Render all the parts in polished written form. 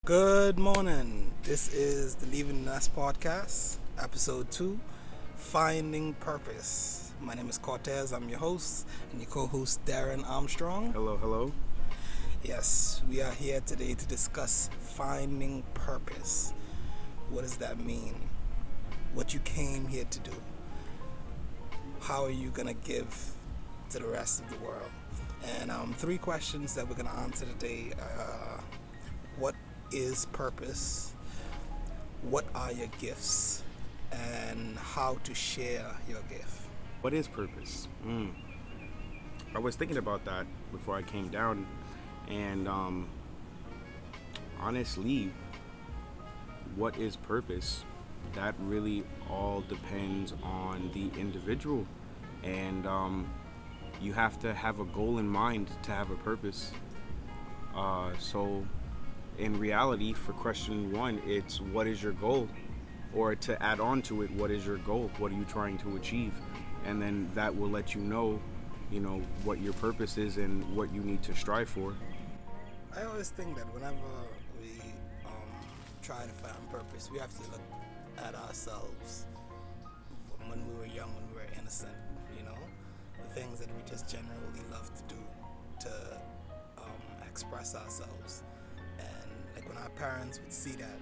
Good morning. This is the Leaving the Nest podcast, episode 2, Finding Purpose. My name is Cortez. I'm your host and your co-host, Darrin Armstrong. Hello. Yes, we are here today to discuss finding purpose. What does that mean? What you came here to do? How are you going to give to the rest of the world? And 3 questions that we're going to answer today. What is purpose? What are your gifts? And how to share your gift? What is purpose? I was thinking about that before I came down, and honestly, what is purpose? That really all depends on the individual, and you have to have a goal in mind to have a purpose. So in reality, for question 1, it's what is your goal? Or to add on to it, what is your goal? What are you trying to achieve? And then that will let you know what your purpose is and what you need to strive for. I always think that whenever we try to find purpose, we have to look at ourselves when we were young, when we were innocent, the things that we just generally love to do to express ourselves. And like when our parents would see that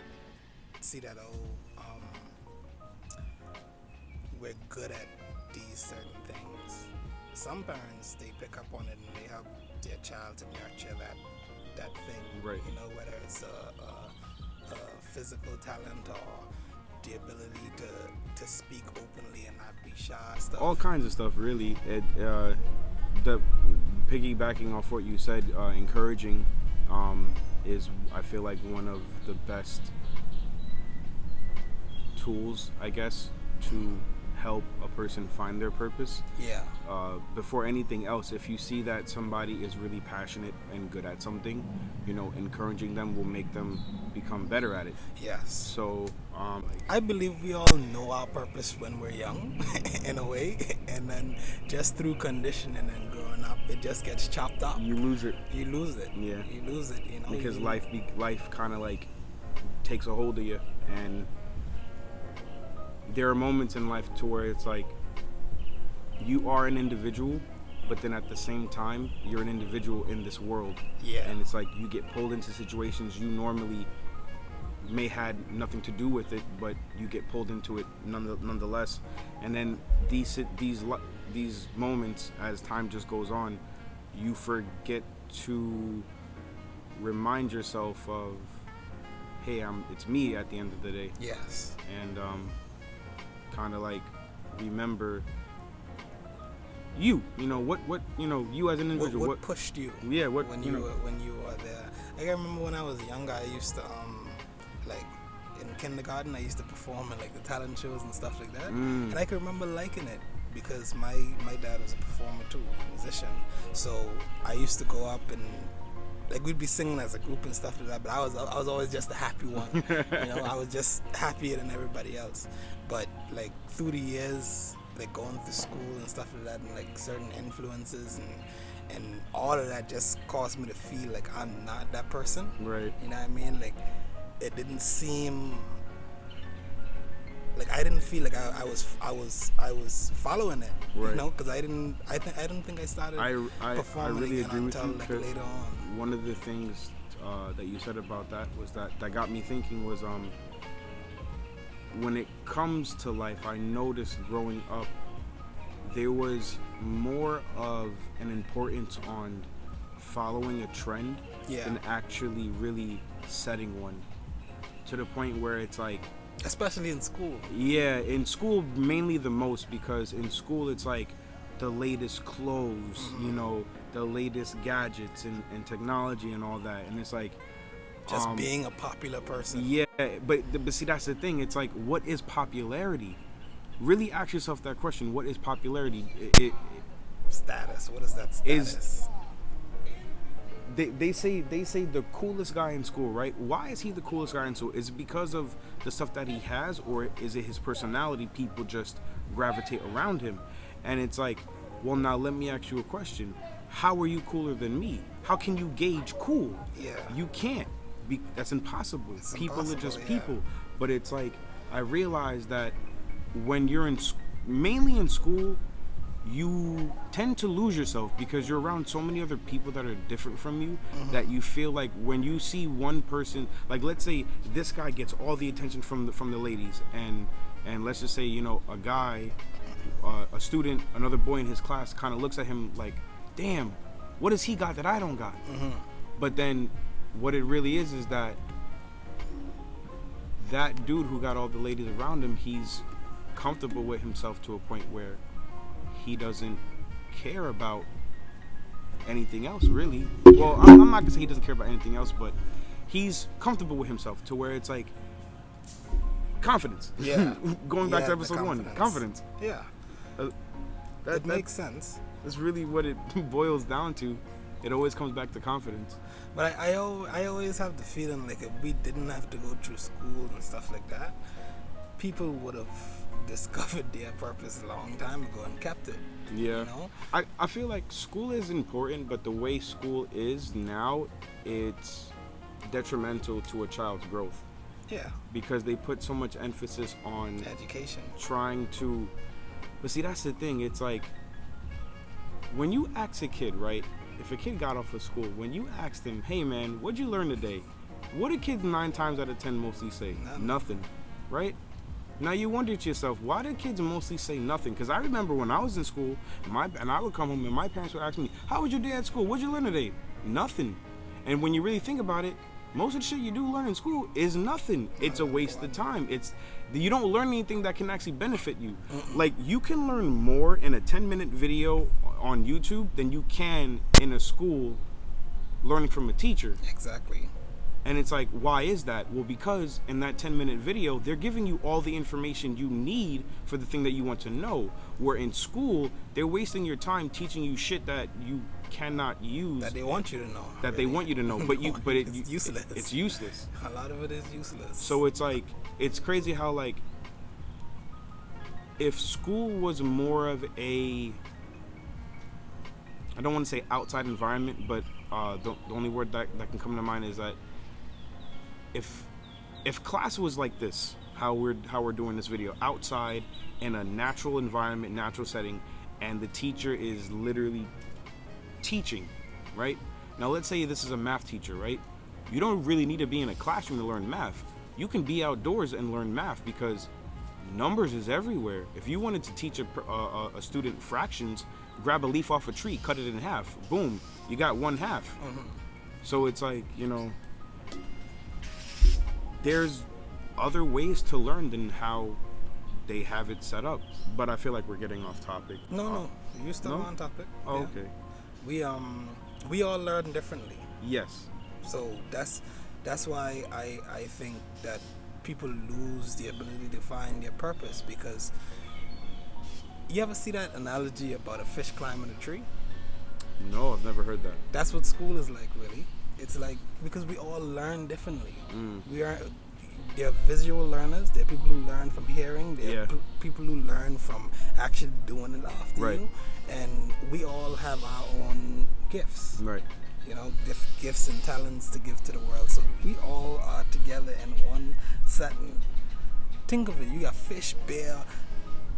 we're good at these certain things. Some parents, they pick up on it and they help their child to nurture that thing, right? Whether it's a physical talent or the ability to speak openly and not be shy, stuff. All kinds of stuff, really. The piggybacking off what you said, encouraging is, I feel like, one of the best tools, I guess, to help a person find their purpose. Yeah. Before anything else, if you see that somebody is really passionate and good at something, encouraging them will make them become better at it. Yes. So I believe we all know our purpose when we're young, in a way, and then just through conditioning and growing up, it just gets chopped up. You lose it. Yeah. You lose it. Because life kind of like takes a hold of you, and there are moments in life to where it's like you are an individual, but then at the same time you're an individual in this world. Yeah. And it's like you get pulled into situations you normally may had nothing to do with it, but you get pulled into it nonetheless. And then these moments, as time just goes on, you forget to remind yourself of, hey, it's me at the end of the day. Yes. And kind of like remember you as an individual. What pushed you? Yeah, when you were there. I remember when I was younger, I used to like in kindergarten, I used to perform in like the talent shows and stuff like that. And I can remember liking it because my dad was a performer too, a musician. So I used to go up and like we'd be singing as a group and stuff like that, but I was always just the happy one. I was just happier than everybody else. But like through the years, like going to school and stuff like that, and like certain influences and all of that just caused me to feel like I'm not that person. Right. You know what I mean? Like it didn't seem like I didn't feel like I was following it. Right. Because I don't think I started performing I really again agree with until you, like later on. One of the things that you said about that was that got me thinking was when it comes to life, I noticed growing up there was more of an importance on following a trend than actually really setting one, to the point where it's like, especially in school. Yeah, in school mainly the most, because in school it's like the latest clothes, the latest gadgets and technology and all that, and it's like just being a popular person. Yeah, but see, that's the thing. It's like, what is popularity? Really ask yourself that question. What is popularity? Status. What is that status? They say the coolest guy in school, right? Why is he the coolest guy in school? Is it because of the stuff that he has, or is it his personality? People just gravitate around him, and it's like, well, now let me ask you a question. How are you cooler than me? How can you gauge cool? Yeah. You can't. that's impossible. It's People are just impossible, people. But it's like, I realize that when you're mainly in school, you tend to lose yourself because you're around so many other people that are different from you, that you feel like when you see one person, like let's say this guy gets all the attention from the ladies, and let's just say, you know, a guy, a student, another boy in his class kind of looks at him like, damn, what does he got that I don't got? But then what it really is that dude who got all the ladies around him, he's comfortable with himself to a point where he doesn't care about anything else, really. Well, I'm not gonna say he doesn't care about anything else, but he's comfortable with himself to where it's like confidence. Yeah. Going back to episode 1, confidence. Yeah. That makes sense. That's really what it boils down to. It always comes back to confidence. But I always have the feeling like if we didn't have to go through school and stuff like that, people would have discovered their purpose a long time ago and kept it. Yeah. You know? I feel like school is important, but the way school is now, it's detrimental to a child's growth. Yeah. Because they put so much emphasis on education. Trying to... But see, that's the thing. It's like, when you ask a kid, right? If a kid got off of school, when you ask them, hey man, what'd you learn today? What do kids 9 times out of 10 mostly say? Nothing. Right? Now you wonder to yourself, why do kids mostly say nothing? Because I remember when I was in school, and I would come home and my parents would ask me, how was your day at school? What'd you learn today? Nothing. And when you really think about it, most of the shit you do learn in school is nothing. It's a waste of time. You don't learn anything that can actually benefit you. Like, you can learn more in a 10-minute video on YouTube than you can in a school learning from a teacher. Exactly. And it's like, why is that? Well, because in that 10-minute video, they're giving you all the information you need for the thing that you want to know. Where in school, they're wasting your time teaching you shit that you cannot use. That they want you to know. That they want you to know, but it's useless. It's useless. A lot of it is useless. So it's like, it's crazy how, like, if school was more of a, I don't want to say outside environment, but the only word that can come to mind is that if class was like this, how we're doing this video, outside in a natural environment, natural setting, and the teacher is literally teaching, right? Now let's say this is a math teacher, right? You don't really need to be in a classroom to learn math. You can be outdoors and learn math because numbers is everywhere. If you wanted to teach a student fractions, grab a leaf off a tree, cut it in half, boom, you got 1/2. So it's like, you know, there's other ways to learn than how they have it set up. But I feel like we're getting off topic. No, you're still on topic. Oh, yeah. okay. We all learn differently. Yes. So that's why I think that people lose the ability to find their purpose, because you ever see that analogy about a fish climbing a tree? No, I've never heard that. That's what school is like, really. It's like, because we all learn differently. There are visual learners. There are people who learn from hearing. There are people who learn from actually doing it after you. And we all have our own gifts. Right. You know, gifts and talents to give to the world. So we all are together in one setting. Think of it. You got fish, bear,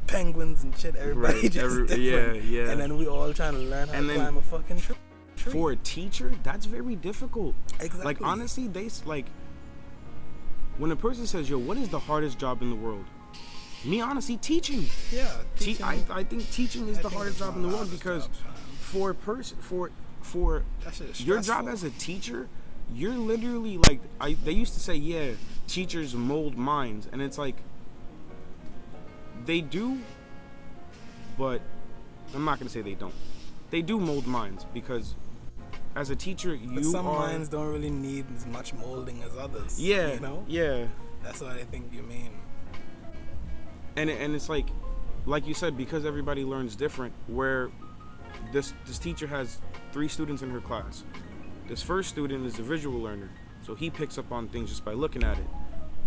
penguins and shit. Everybody just different. Yeah. And then we all trying to learn how to climb a fucking tree. For a teacher, that's very difficult. Exactly. Like, honestly, when a person says, yo, what is the hardest job in the world? Me, honestly, teaching. Yeah. Teaching. I think teaching is the hardest job in the world, because for a person, for your job as a teacher, you're literally like, they used to say, yeah, teachers mold minds. And it's like, they do, but I'm not going to say they don't. They do mold minds, because as a teacher, some minds don't really need as much molding as others. Yeah, you know? Yeah. That's what I think you mean. And it's like you said, because everybody learns different. Where this teacher has 3 students in her class. This first student is a visual learner, so he picks up on things just by looking at it.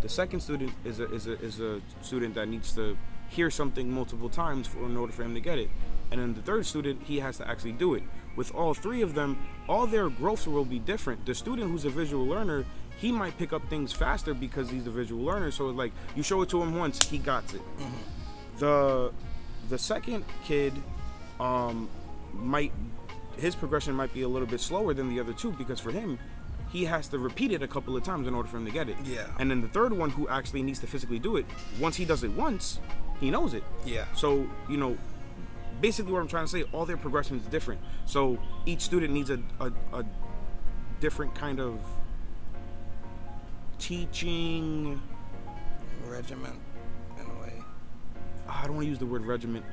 The second student is a student that needs to hear something multiple times in order for him to get it. And then the third student, he has to actually do it. With all 3 of them, all their growths will be different. The student who's a visual learner, he might pick up things faster because he's a visual learner. So it's like you show it to him once, he got it. The second kid his progression might be a little bit slower than the other two, because for him, he has to repeat it a couple of times in order for him to get it. Yeah. And then the third one, who actually needs to physically do it, once he does it once, he knows it. Yeah. So, basically what I'm trying to say, all their progression is different. So each student needs a different kind of teaching regiment in a way. I don't want to use the word regiment.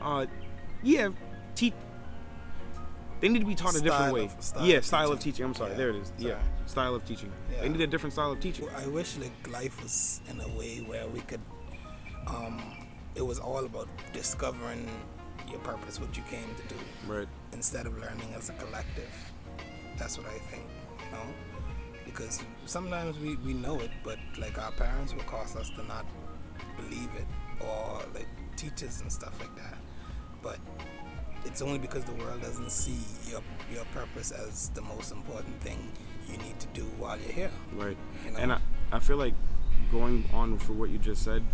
They need to be taught a different way. Style of teaching. I'm sorry. Yeah. There it is. Sorry. Yeah, style of teaching. Yeah. They need a different style of teaching. I wish life was in a way where we could. It was all about discovering your purpose, what you came to do, right? Instead of learning as a collective. That's what I think. Because sometimes we know it, but like our parents will cause us to not believe it, or like teachers and stuff like that. But it's only because the world doesn't see your purpose as the most important thing you need to do while you're here. Right. And I feel like, going on for what you just said,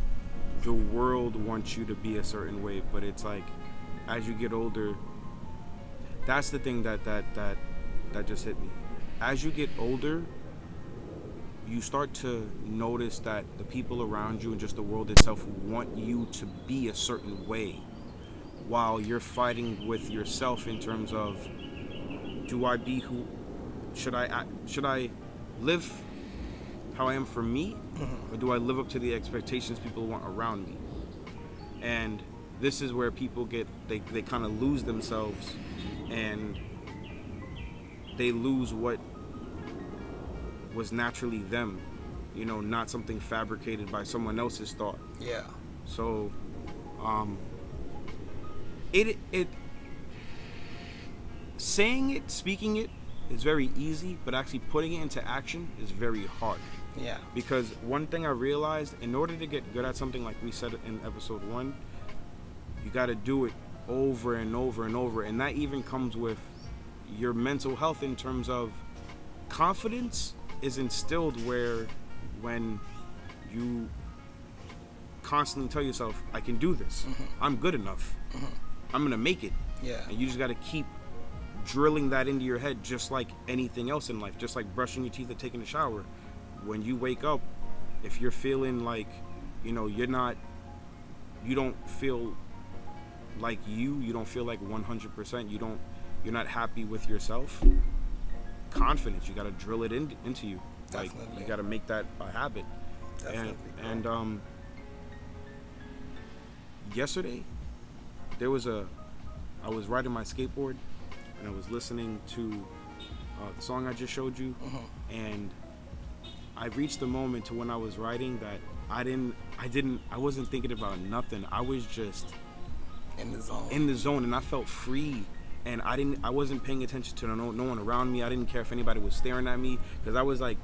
the world wants you to be a certain way, but it's like, as you get older, that's the thing that just hit me. As you get older, you start to notice that the people around you and just the world itself want you to be a certain way, while you're fighting with yourself in terms of, should I live how I am for me, or do I live up to the expectations people want around me? And this is where people they kind of lose themselves, and they lose what was naturally them, not something fabricated by someone else's thought. Yeah. So, it saying it, speaking it is very easy, but actually putting it into action is very hard. Yeah. Because one thing I realized, in order to get good at something, like we said in episode 1, you got to do it over and over and over, and that even comes with your mental health, in terms of confidence is instilled when you constantly tell yourself, I can do this. I'm good enough. I'm gonna make it. Yeah. And you just gotta keep drilling that into your head, just like anything else in life, just like brushing your teeth or taking a shower. When you wake up, if you're feeling like, you don't feel like you don't feel like 100%, you're not happy with yourself, confidence, you got to drill it into you. Definitely. Like, you got to make that a habit. Definitely. And yesterday I was riding my skateboard, and I was listening to the song I just showed you, and I reached the moment to when I was writing that I wasn't thinking about nothing. I was just in the zone, and I felt free. And I wasn't paying attention to no one around me. I didn't care if anybody was staring at me, because I was like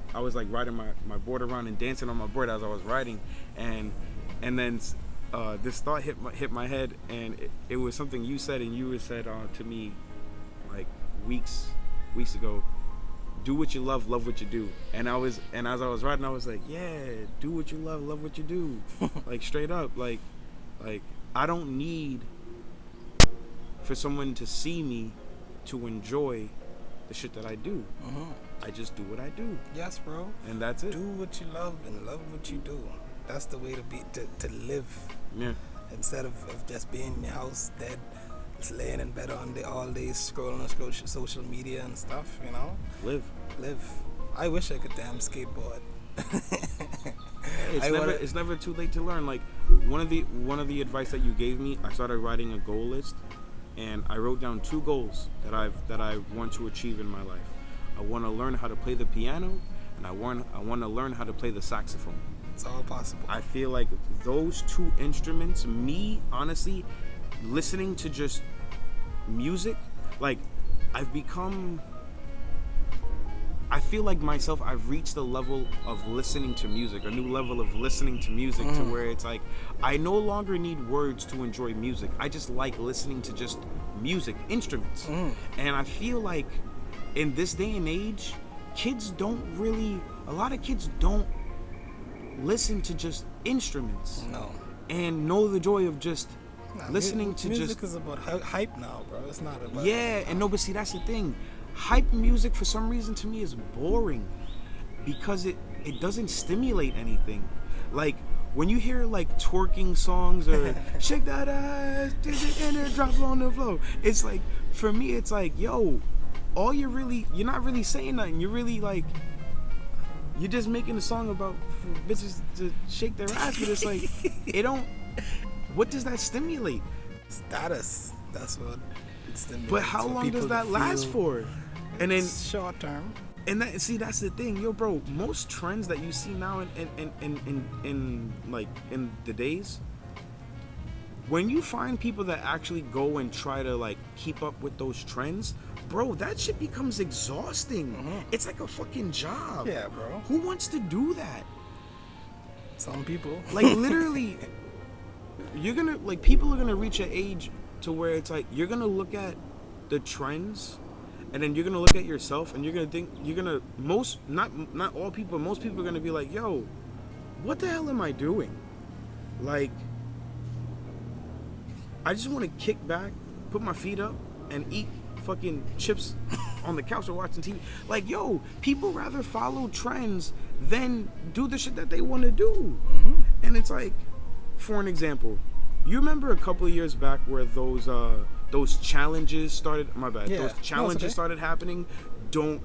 riding my board around and dancing on my board as I was riding, and then this thought hit my head, and it was something you said, and you said to me like weeks ago. Do what you love what you do. And as I was riding, I was like, yeah, do what you love what you do. Like, straight up, like I don't need for someone to see me to enjoy the shit that I do. I just do what I do. Yes, bro. And that's it. Do what you love and love what you do. That's the way to live. Yeah. Instead of just being in your house dead, just laying in bed all day scrolling social media and stuff, Live. I wish I could damn skateboard. It's never too late to learn. Like, one of the advice that you gave me, I started writing a goal list, and I wrote down 2 goals that I want to achieve in my life. I want to learn how to play the piano, and I want to learn how to play the saxophone. It's all possible. I feel like those 2 instruments, me, honestly, listening to just music, like, I feel like myself, I've reached a level of listening to music, a new level of listening to music, to where it's like, I no longer need words to enjoy music. I just like listening to just music, instruments. And I feel like in this day and age, a lot of kids don't listen to just instruments. No. And know the joy of just listening to music is about hype now, bro. It's not about and no, but see, that's the thing. Hype music for some reason to me is boring because it doesn't stimulate anything. Like when you hear like twerking songs or shake that ass and it drop on the floor, it's like, for me it's like, yo, you're not really saying nothing. You're really like, you're just making a song about for bitches to shake their ass, but it's like, what does that stimulate? Status. That's what it stimulates. But how long does that last for? And then short term. And that's the thing, yo, bro. Most trends that you see now in the days, when you find people that actually go and try to like keep up with those trends, bro, that shit becomes exhausting. Mm-hmm. It's like a fucking job. Yeah, bro. Who wants to do that? Some people. Like literally, people are gonna reach an age to where it's like you're gonna look at the trends, and then you're gonna look at yourself, and you're gonna think not all people, most people are gonna be like, yo, what the hell am I doing? Like, I just want to kick back, put my feet up, and eat fucking chips on the couch or watching TV. Like, yo, people rather follow trends than do the shit that they want to do. Mm-hmm. And it's like, for an example, you remember a couple of years back where those challenges started? My bad. Yeah. Those challenges okay. started happening. Don't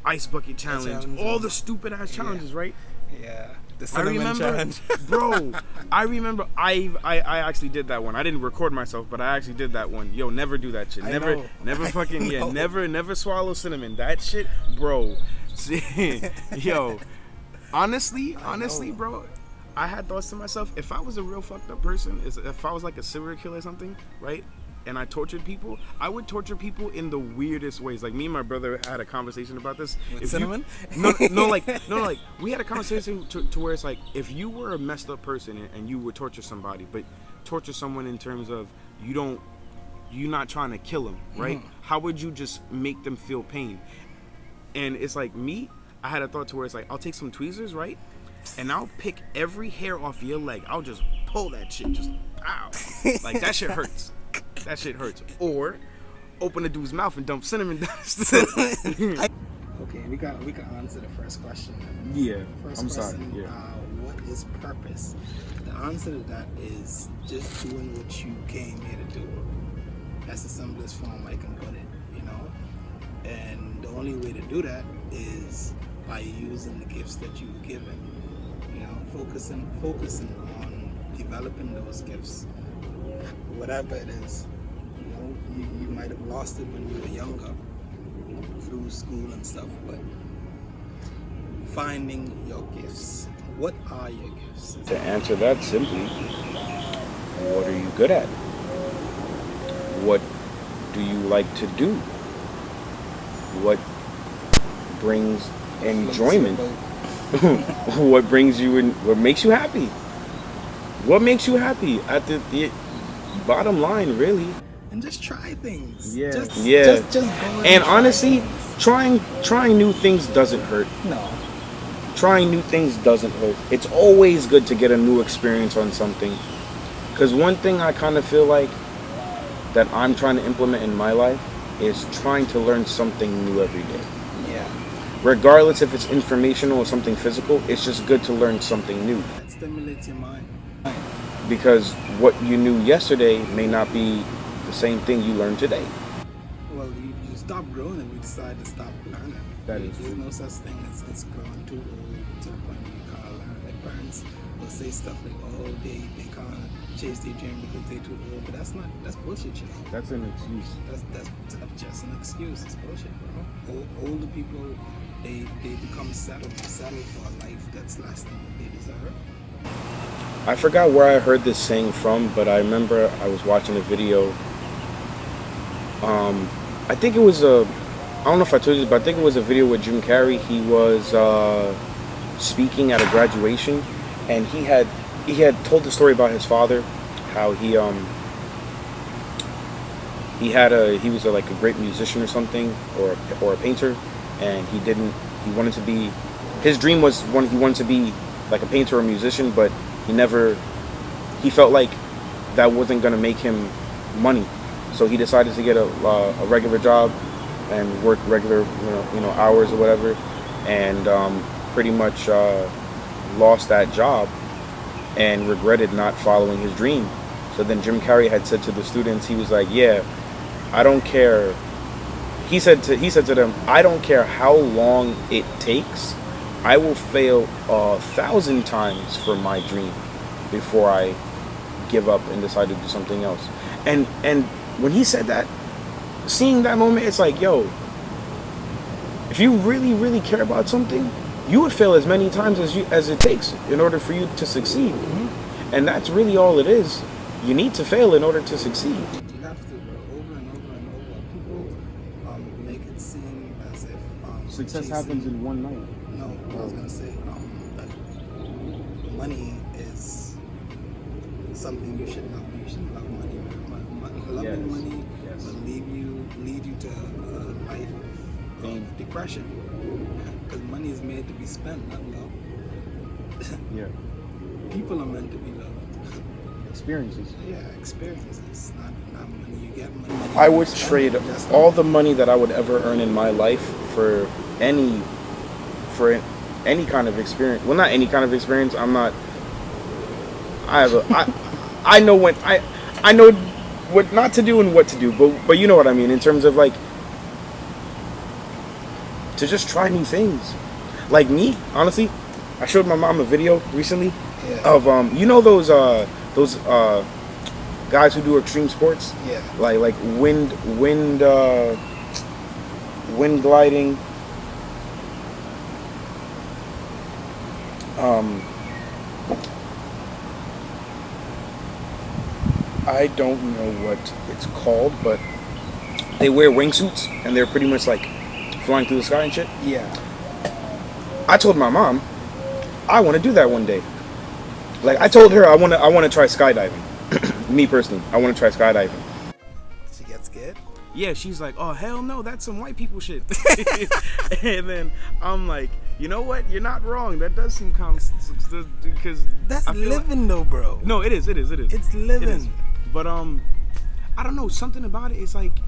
ice bucket challenge. All the stupid ass challenges, right? Yeah. The cinnamon challenge. Bro, I remember I actually did that one. I didn't record myself, but I actually did that one. Yo, never do that shit. Never fucking, yeah, never swallow cinnamon. That shit, bro. Yo, honestly, bro, I had thoughts to myself, if I was a real fucked up person, if I was like a serial killer or something, right? And I tortured people, I would torture people in the weirdest ways. Like, me and my brother had a conversation about this. With cinnamon? Like we had a conversation to where it's like, if you were a messed up person and you would torture somebody, but torture someone in terms of you're not trying to kill them, right? Mm-hmm. How would you just make them feel pain? And it's like, I had a thought to where it's like, I'll take some tweezers, right? And I'll pick every hair off your leg. I'll just pull that shit, just pow. Like, that shit hurts. That shit hurts. Or open the dude's mouth and dump cinnamon dust. Okay, we can answer the first question. Yeah, First I'm question, sorry. Yeah. What is purpose? The answer to that is just doing what you came here to do. That's the simplest form I can put it, you know? And the only way to do that is by using the gifts that you were given. You know, focusing on developing those gifts, whatever it is. You know, you might have lost it when you were younger through school and stuff, but finding your gifts. What are your gifts? To answer that simply, what are you good at? What do you like to do? What brings enjoyment? What brings you in? What makes you happy? What makes you happy? At the bottom line, really. And just try things. Yeah. Just go and honestly, trying new things doesn't hurt. No. Trying new things doesn't hurt. It's always good to get a new experience on something. Because one thing I kind of feel like that I'm trying to implement in my life is trying to learn something new every day. Yeah. Regardless if it's informational or something physical, it's just good to learn something new. That stimulates your mind. Because what you knew yesterday may not be the same thing you learned today. Well, you stop growing and you decide to stop learning. There's no such thing as growing too old to the point where you can't learn. Like, parents will say stuff like, oh, they can't chase their dream because they're too old. But that's bullshit, you know? That's an excuse. That's just an excuse. It's bullshit, bro. Older people, they become settled for a life that's less than what they deserve. I forgot where I heard this saying from, but I remember I was watching a video. I think it was I don't know if I told you, but I think it was a video with Jim Carrey. He was speaking at a graduation, and he had he was like a great musician or something, or a painter, and he wanted to be, his dream was he wanted to be like a painter or a musician, but he felt like that wasn't gonna make him money, so he decided to get a regular job and work regular hours or whatever, and pretty much lost that job and regretted not following his dream. So then Jim Carrey had said to the students, he was like, yeah, I don't care. He said to them, I don't care how long it takes. I will fail 1,000 times for my dream before I give up and decide to do something else. And when he said that, seeing that moment, it's like, yo, if you really, really care about something, you would fail as many times as it takes in order for you to succeed. Mm-hmm. And that's really all it is. You need to fail in order to succeed. You have to, bro, over and over and over. People make it seem as if success happens in one night. No, I was gonna say that money is something you should not. You shouldn't love money. Loving money will lead you to a life of depression. Because money is made to be spent, not loved. Yeah. People are meant to be loved. Experiences. Yeah, experiences. Not money. You get money. I would trade all the money that I would ever earn in my life for any kind of experience. Well, not any kind of experience. I know I know what not to do and what to do, but you know what I mean in terms of like to just try new things. Like me, honestly, I showed my mom a video recently of those guys who do extreme sports. Yeah. Like wind gliding. I don't know what it's called, but they wear wingsuits and they're pretty much like flying through the sky and shit. Yeah. I told my mom, I want to do that one day. Like I told her, I want to try skydiving. Me personally, I want to try skydiving. She gets scared? Yeah, she's like, oh hell no, that's some white people shit. And then I'm like, you know what? You're not wrong. That does seem because that's living though, bro. No, it is. It's living. It is. But I don't know, something about it is like,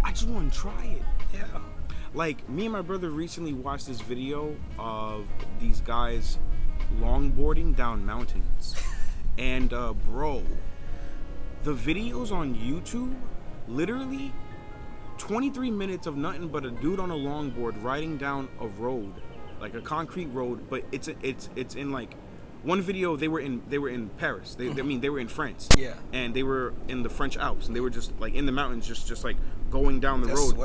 I just want to try it. Yeah. Like me and my brother recently watched this video of these guys longboarding down mountains, and bro, the videos on YouTube, literally 23 minutes of nothing but a dude on a longboard riding down a road, like a concrete road, but it's in like one video they were in Paris. They were in France. Yeah. And they were in the French Alps, and they were just like in the mountains, just like going down the road,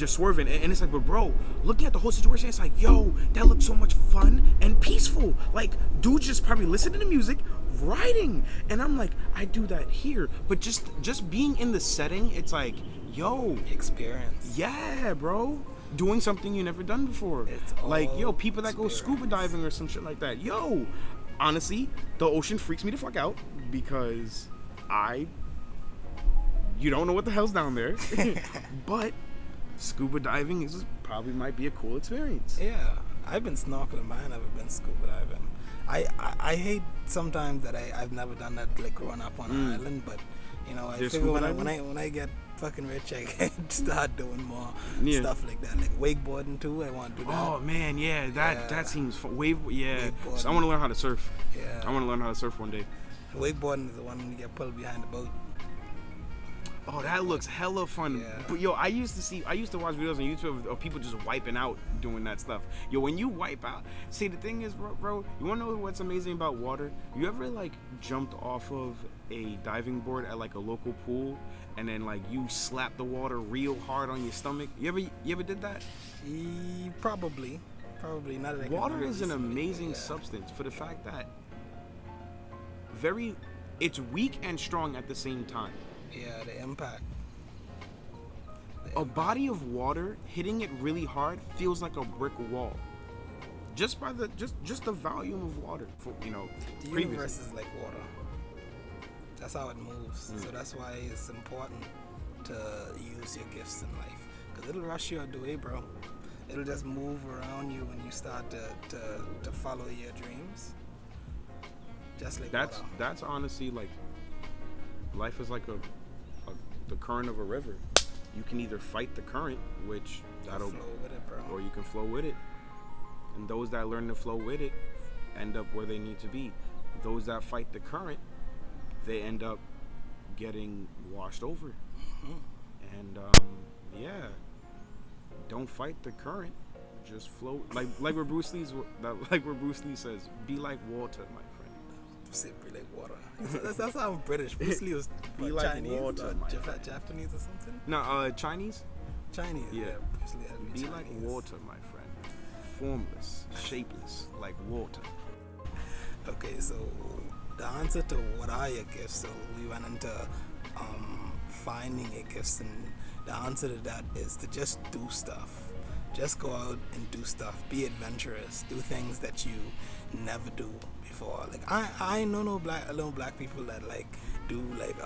swerving. And it's like, but bro, looking at the whole situation, it's like, yo, that looks so much fun and peaceful. Like, dude just probably listening to music, riding, and I'm like, I do that here, but just being in the setting, it's like, yo, experience. Yeah, bro. Doing something you never done before. It's like, yo, people that go scuba diving or some shit like that. Yo, honestly, the ocean freaks me the fuck out because you don't know what the hell's down there. But scuba diving probably might be a cool experience. Yeah, I've been snorkeling, but I've never been scuba diving. I hate sometimes that I've never done that, like growing up on an island, but you know, I figure when I get fucking rich, I can start doing more stuff like that, like wakeboarding too. I want to do that. Oh man, yeah, that seems fun. So I want to learn how to surf. Yeah, I want to learn how to surf one day. Wakeboarding is the one when you get pulled behind the boat. Oh, that looks hella fun. Yeah. But yo, I used to watch videos on YouTube of people just wiping out doing that stuff. Yo, when you wipe out, see, the thing is, bro, you wanna know what's amazing about water? You ever like jumped off of a diving board at like a local pool and then like you slap the water real hard on your stomach? You ever did that? Probably not. Water is an amazing substance for the fact that it's weak and strong at the same time. Yeah, the impact. A body of water hitting it really hard feels like a brick wall. Just by the volume of water, the universe is like water. That's how it moves. So that's why it's important to use your gifts in life, because it'll rush you out the way, bro. It'll just move around you when you start to follow your dreams. Just like that's honestly like life is like the current of a river. You can either fight the current, which that'll flow with it, bro, or you can flow with it. And those that learn to flow with it end up where they need to be. Those that fight the current, they end up getting washed over. Mm-hmm. And don't fight the current. Just flow like where Bruce Lee says, "Be like water, my friend." Say be like water. That's how I'm British. Bruce Lee was be like Chinese, water, my friend. Japanese or something. No, Chinese. Chinese. Yeah. Bruce Lee had to Be Chinese. like water, my friend. Formless, shapeless, like water. Okay, so the answer to what are your gifts? So we went into finding your gifts, and the answer to that is to just do stuff. Just go out and do stuff. Be adventurous. Do things that you never do before. Like I know no black people that like do like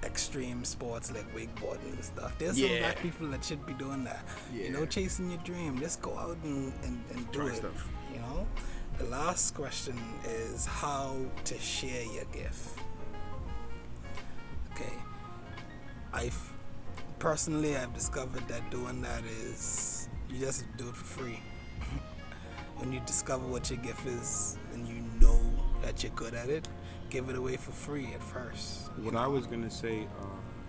extreme sports like wakeboarding and stuff. There's some black people that should be doing that. You know, chasing your dream. Just go out and do try it. Stuff. You know. The last question is how to share your gift. Okay. I've discovered that doing that is you just do it for free. When you discover what your gift is and you know that you're good at it, give it away for free at first. What I was gonna say,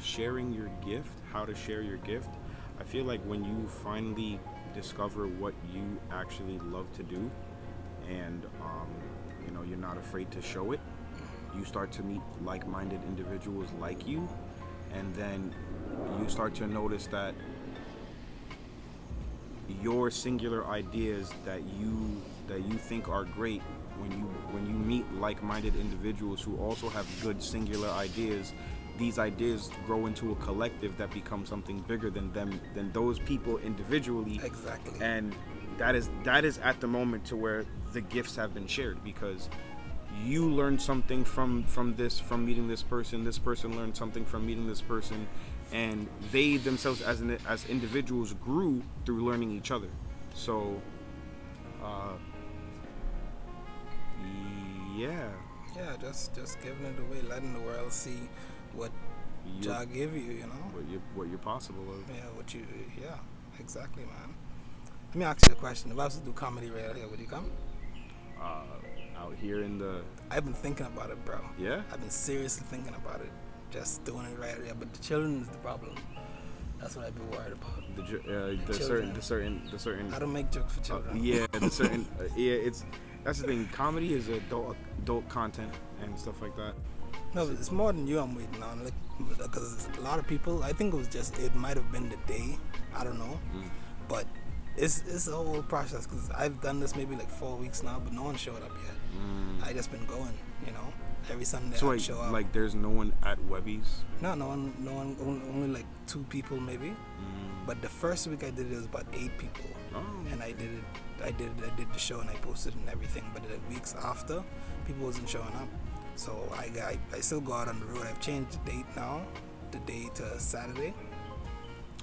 sharing your gift, how to share your gift. I feel like when you finally discover what you actually love to do, and you're not afraid to show it, you start to meet like-minded individuals like you, and then you start to notice that your singular ideas that you think are great, when you meet like-minded individuals who also have good singular ideas, these ideas grow into a collective that becomes something bigger than those people individually. Exactly. And that is at the moment to where the gifts have been shared, because you learned something from meeting this person learned something from meeting this person, and they themselves as individuals grew through learning each other. So just giving it away, letting the world see what Jah give you, you know, what you're possible of. Exactly, man. Let me ask you a question. If I was to do comedy right here, would you come? Out here in the... I've been thinking about it, bro. Yeah? I've been seriously thinking about it. Just doing it right here. But the children is the problem. That's what I've been worried about. The certain... I don't make jokes for children. That's the thing. Comedy is adult content and stuff like that. No, it's more than you I'm waiting on. Like, because a lot of people, I think it might have been the day. I don't know. But it's a whole process, because I've done this maybe like 4 weeks now, but no one showed up yet. I just been going, you know. Every Sunday I show up. Like there's no one at Webby's? No one. Only like 2 people maybe. But the first week I did it was about 8 people. And I did the show and I posted and everything. But the weeks after, people wasn't showing up. So I still go out on the road. I've changed the date now, the day to Saturday.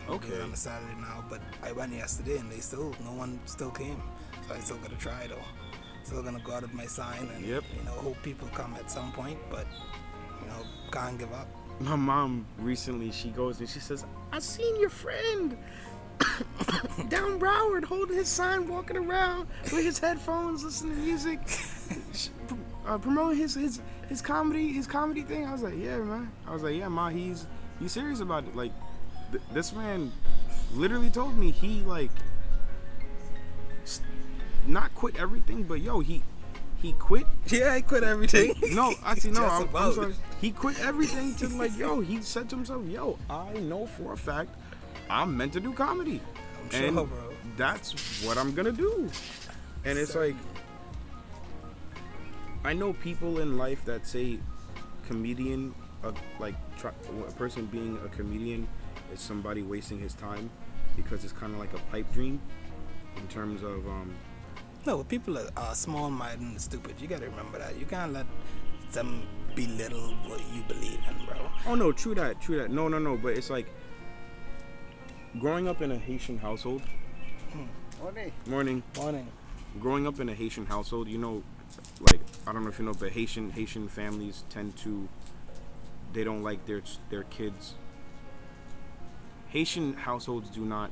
Okay. On a Saturday now, but I went yesterday and no one still came. So I still gotta try though. Still gonna go out of my sign and hope people come at some point, but can't give up. My mom recently, she goes and she says, "I seen your friend down Broward holding his sign, walking around with his headphones, listening to music, promoting his comedy thing." I was like, "Yeah, man." I was like, "Yeah, Ma, he's serious about it." Like, this man literally told me he like not quit everything, but he quit. Yeah, he quit everything. No, actually, no. I'm sorry. He quit everything to he said to himself, I know for a fact I'm meant to do comedy. I'm sure, and bro. That's what I'm gonna do. And it's like, I know people in life that say comedian, a person being a comedian is somebody wasting his time, because it's kind of like a pipe dream in terms of No, but people are small-minded and stupid. You gotta remember that. You can't let them belittle what you believe in, bro. Oh no, true that. No, but it's like growing up in a Haitian household. Morning. Growing up in a Haitian household, you know, like I don't know if you know, but Haitian families tend to, they don't like their kids. Haitian households do not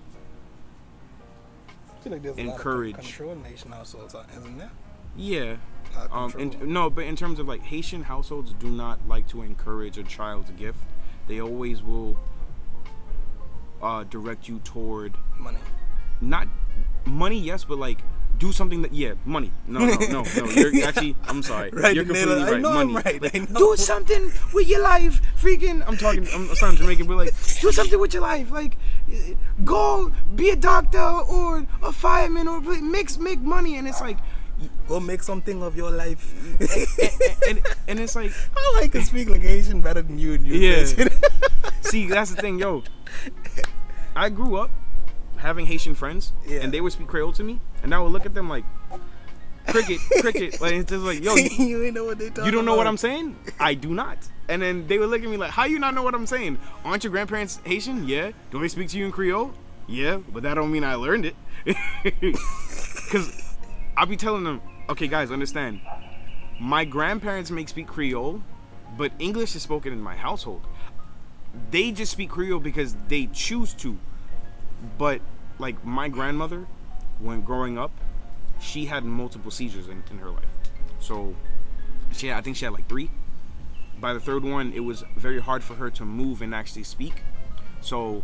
I feel like there's encourage a lot of control in Haitian households, isn't there? Yeah. But in terms of like Haitian households do not like to encourage a child's gift. They always will direct you toward money. Not money, yes, but like do something that money. No. You're actually, I'm sorry. Right, you're completely right. I know money. I'm right. Like, I know. do something with your life, freaking. I'm sounding Jamaican, but like do something with your life, like go be a doctor or a fireman or make money, and it's like go make something of your life. and it's like I can speak like Haitian better than you and you. Yeah. See, that's the thing, yo. I grew up having Haitian friends, and they would speak Creole to me, and I would look at them like, cricket. Like, it's just like, yo, you ain't know what they talking you don't know about. what I'm saying? I do not. And then they would look at me like, how you not know what I'm saying? Aren't your grandparents Haitian? Yeah. Do they speak to you in Creole? Yeah, but that don't mean I learned it. Because I'll be telling them, okay, guys, understand. My grandparents may speak Creole, but English is spoken in my household. They just speak Creole because they choose to. But like my grandmother, when growing up, she had multiple seizures in her life. So I think she had like 3. By the 3rd one, it was very hard for her to move and actually speak. So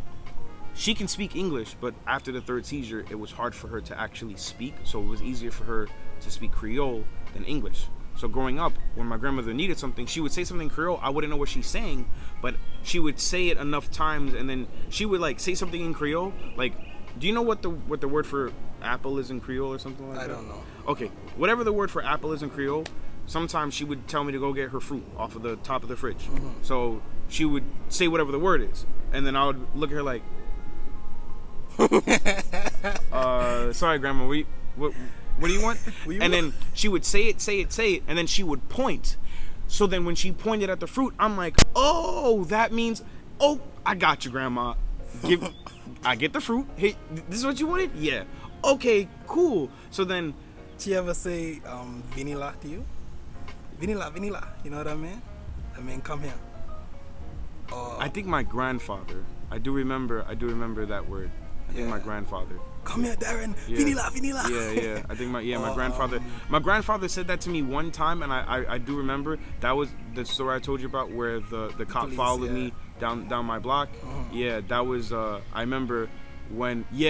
she can speak English, but after the 3rd seizure, it was hard for her to actually speak. So it was easier for her to speak Creole than English. So growing up, when my grandmother needed something, she would say something in Creole. I wouldn't know what she's saying, but she would say it enough times, and then she would like say something in Creole. Like, do you know what the word for apple is in Creole or something like that? I don't know. Okay, whatever the word for apple is in Creole, sometimes she would tell me to go get her fruit off of the top of the fridge. Mm-hmm. So she would say whatever the word is, and then I would look at her like, sorry, Grandma, what do you want? And then she would say it, and then she would point. So then when she pointed at the fruit, I'm like, oh, that means, oh, I got you, Grandma. I get the fruit. Hey, this is what you wanted? Yeah. Okay, cool. So then... Did you ever say vanilla to you? Vanilla. You know what I mean? I mean, come here. I think my grandfather. I do remember that word. I think my grandfather. Come here, Darrin. Vanilla. Yeah. I think my grandfather. My grandfather said that to me one time, and I do remember that was the story I told you about where the cop followed me down my block. Yeah, that was. I remember when he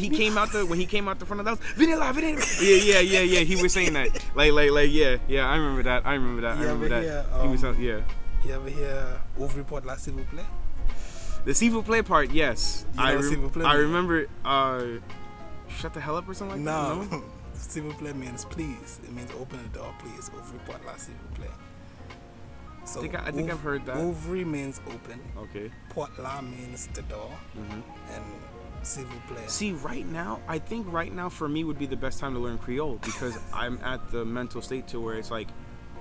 came out the front of the house. Vanilla. Yeah. He was saying that. Like yeah. I remember that. He was You ever hear ouvre porte là s'il vous plaît? The s'il vous plaît part, yes. I remember shut the hell up or something like that. No. S'il vous plaît means please. It means open the door, please. Ouvre porte là s'il vous plaît. So I think I've heard that. Ouvre means open. Okay. Porte là means the door. Mm-hmm. And s'il vous plaît. See, I think right now for me would be the best time to learn Creole because I'm at the mental state to where it's like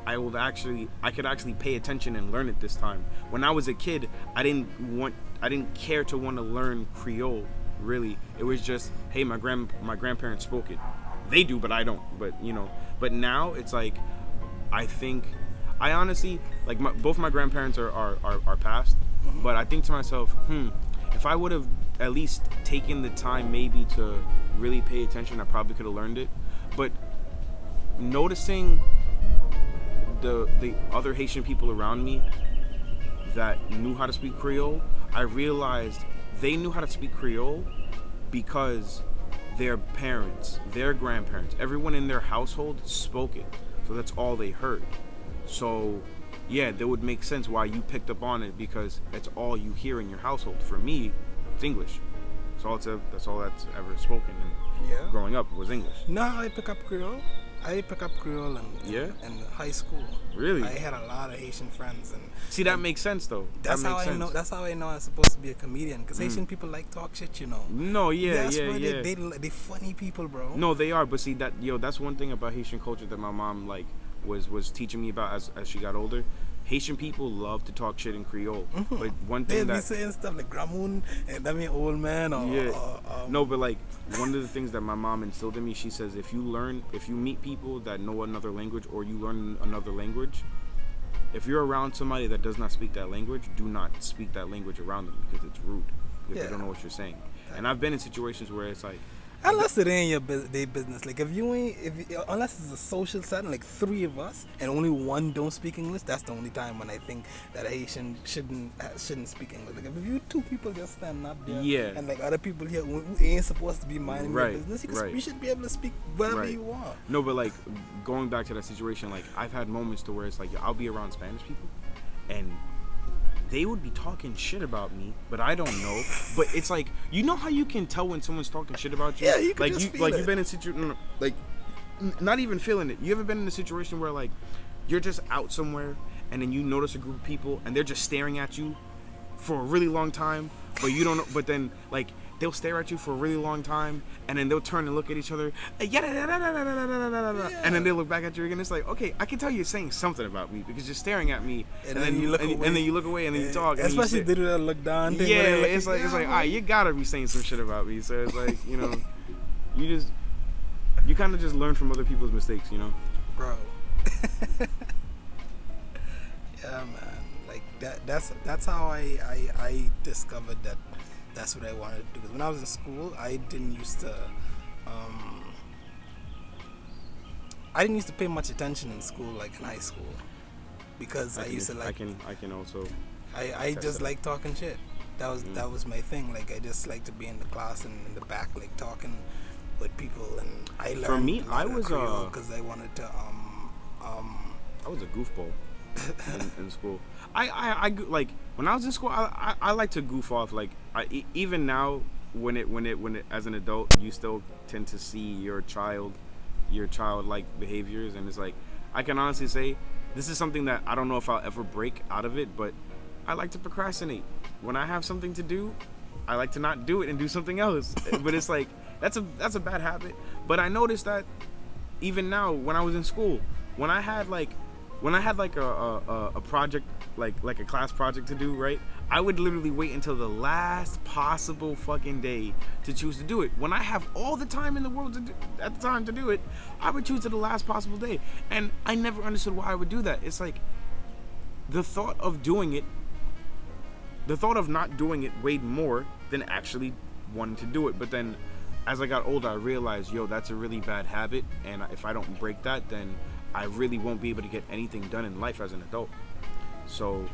I could actually pay attention and learn it this time. When I was a kid, I didn't care to want to learn Creole, really. It was just, hey, my grandparents spoke it. They do, but I don't. But now it's like, I honestly, like both my grandparents are passed, mm-hmm. But I think to myself, if I would have at least taken the time maybe to really pay attention, I probably could have learned it. But noticing the other Haitian people around me that knew how to speak Creole, I realized they knew how to speak Creole because their parents, their grandparents, everyone in their household spoke it. So that's all they heard. So yeah, that would make sense why you picked up on it because that's all you hear in your household. For me, it's English. That's all that's ever spoken. And growing up was English. No, I pick up Creole in high school. Really? I had a lot of Haitian friends. See, that makes sense though. That's how I know I'm supposed to be a comedian. Because Haitian people like talk shit, you know. No, yeah. They funny people, bro. No, they are. But see, that's one thing about Haitian culture that my mom was teaching me about as she got older. Haitian people love to talk shit in Creole, but one thing They'll be that saying stuff like Gramoon and that mean old man or no, but like one of the things that my mom instilled in me, she says if you meet people that know another language or you learn another language, if you're around somebody that does not speak that language, do not speak that language around them because it's rude if they don't know what you're saying. And I've been in situations where it's like, unless it ain't your their business, like unless it's a social setting, like 3 of us and only one don't speak English, that's the only time when I think that a Haitian shouldn't speak English. Like if you 2 people just stand up there, and like other people here who ain't supposed to be minding their business, you should be able to speak whatever you want. No, but like going back to that situation, like I've had moments to where it's like I'll be around Spanish people and they would be talking shit about me, but I don't know. But it's like, you know how you can tell when someone's talking shit about you? Yeah, you can just feel it. You've been in situation, like, not even feeling it. You ever been in a situation where like you're just out somewhere and then you notice a group of people and they're just staring at you for a really long time, but you don't know. But then like they'll stare at you for a really long time and then they'll turn and look at each other, and then they look back at you again. It's like, okay, I can tell you're saying something about me because you're staring at me, and then you look away, and then you look away, and then you talk. Especially if they do that look down thing. Yeah, it's like, all right, you gotta be saying some shit about me. So it's like, you know, you kind of just learn from other people's mistakes, you know, bro. Yeah, man. Like that's how I discovered that. That's what I wanted to do. Because when I was in school, I didn't used to pay much attention in school, like in high school, because I used to like. I can also. I just like talking shit. That was my thing. Like I just like to be in the class and in the back, like talking with people. And I learned. For me, I was because I wanted to I was a goofball in school. I like when I was in school. I like to goof off. Like even now, when it as an adult, you still tend to see your childlike behaviors, and it's like I can honestly say this is something that I don't know if I'll ever break out of it, but I like to procrastinate. When I have something to do, I like to not do it and do something else. But it's like that's a bad habit. But I noticed that even now when I was in school, when I had like a project, like a class project to do, right? I would literally wait until the last possible fucking day to choose to do it. When I have all the time in the world at the time to do it, I would choose to the last possible day. And I never understood why I would do that. It's like the thought of not doing it weighed more than actually wanting to do it. But then as I got older, I realized, that's a really bad habit. And if I don't break that, then I really won't be able to get anything done in life as an adult. So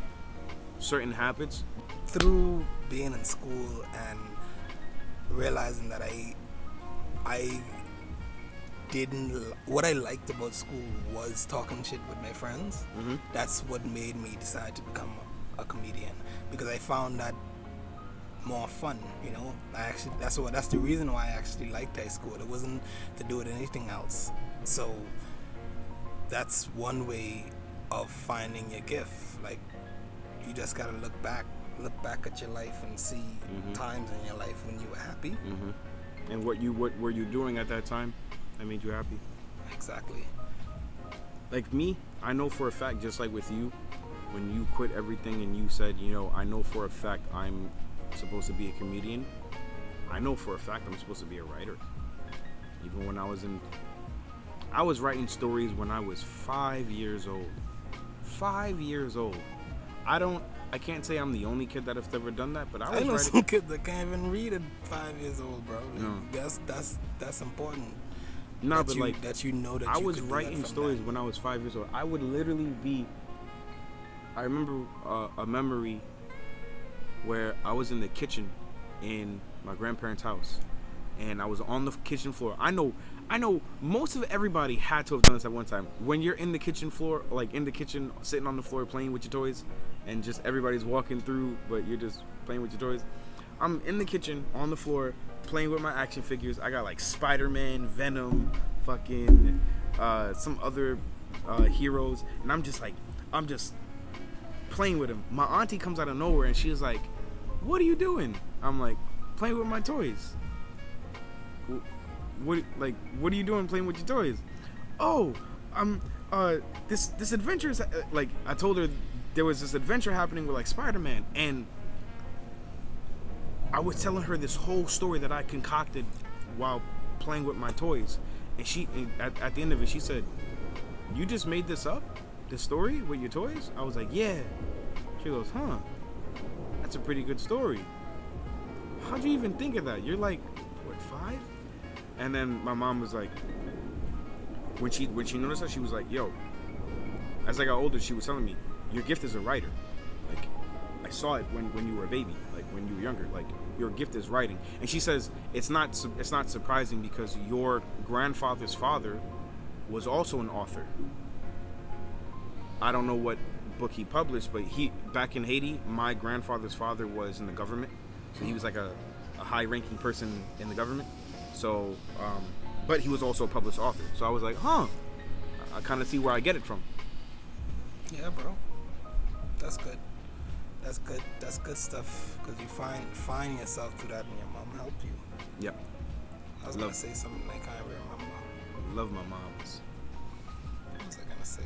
certain habits. Through being in school and realizing that what I liked about school was talking shit with my friends. Mm-hmm. That's what made me decide to become a comedian, because I found that more fun, you know. That's the reason why I actually liked high school. It wasn't to do with anything else. So that's one way of finding your gift. Like, you just gotta look back at your life and see times in your life when you were happy. Mm-hmm. And what were you doing at that time that made you happy? Exactly. Like me, I know for a fact, just like with you, when you quit everything and you said, I know for a fact I'm supposed to be a comedian. I know for a fact I'm supposed to be a writer. Even when I was writing stories when I was 5 years old. 5 years old. I can't say I'm the only kid that have ever done that, but I know some kids that can't even read at 5 years old, bro. Like, no. That's important. No, that I was writing stories when I was 5 years old. I would literally be. I remember a memory where I was in the kitchen in my grandparents' house, and I was on the kitchen floor. I know most of everybody had to have done this at one time. When you're in the kitchen floor, like in the kitchen, sitting on the floor playing with your toys, and just everybody's walking through, but you're just playing with your toys. I'm in the kitchen on the floor playing with my action figures. I got like Spider-Man, Venom, fucking some other heroes, and I'm just playing with them. My auntie comes out of nowhere and she was like, "What are you doing?" I'm like, "Playing with my toys." What are you doing playing with your toys? "Oh, I'm this adventure is like, I told her there was this adventure happening with like Spider-Man, and I was telling her this whole story that I concocted while playing with my toys, and she at the end of it she said, "You just made this up, this story with your toys?" I was like, "Yeah." She goes, "Huh, that's a pretty good story. How'd you even think of that? You're like, what, 5?" And then my mom was like, when she noticed that, she was like, "Yo," as I got older, she was telling me, "Your gift is a writer. Like, I saw it when you were a baby, like when you were younger. Like, your gift is writing." And she says it's not surprising because your grandfather's father was also an author. I don't know what book he published, but he, back in Haiti, my grandfather's father was in the government, so he was like a high-ranking person in the government. So, but he was also a published author. So I was like, huh, I kind of see where I get it from. Yeah, bro. That's good. That's good. That's good stuff. Because you find yourself through that, and your mom helped you. Yep. I was gonna say something I can't remember. Love my moms. What was I gonna say?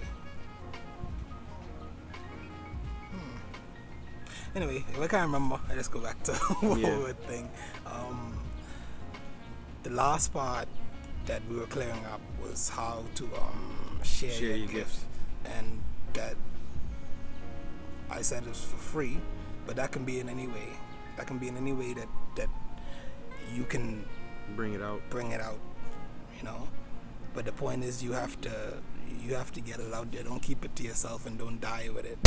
Anyway, if I can't remember, I just go back to what we were thinking. The last part that we were clearing up was how to share your gift, and that I said it's for free, but that can be in any way. That can be in any way that you can bring it out. You know. But the point is, you have to get it out there. Don't keep it to yourself, and don't die with it.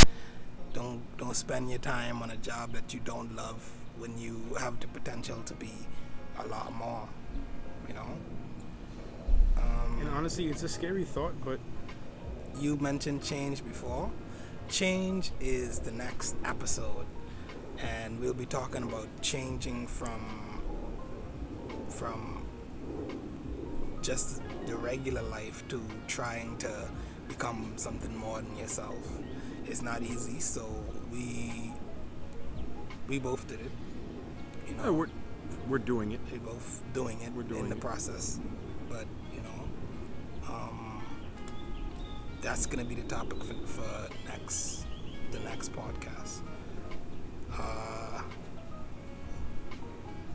Don't spend your time on a job that you don't love when you have the potential to be a lot more. You know. And honestly, it's a scary thought, but you mentioned change before. Change is the next episode, and we'll be talking about changing from just the regular life to trying to become something more than yourself. It's not easy, so we both did it. You know, yeah, we're doing it. We're both doing it. We're doing in the it. process, but you know, that's gonna be the topic for the next podcast.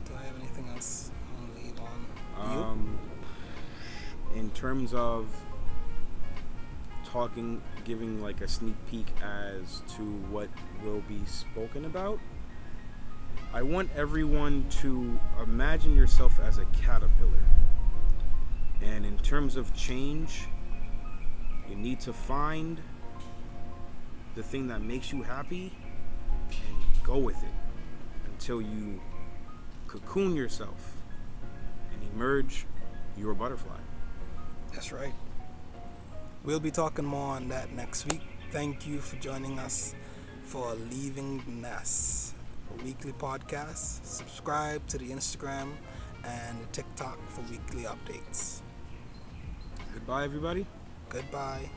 Do I have anything else I want to leave on? In terms of giving like a sneak peek as to what will be spoken about, I want everyone to imagine yourself as a caterpillar. And in terms of change, you need to find the thing that makes you happy and go with it until you cocoon yourself and emerge your butterfly. That's right. We'll be talking more on that next week. Thank you for joining us for Leaving the Nest, a weekly podcast. Subscribe to the Instagram and the TikTok for weekly updates. Goodbye, everybody. Goodbye.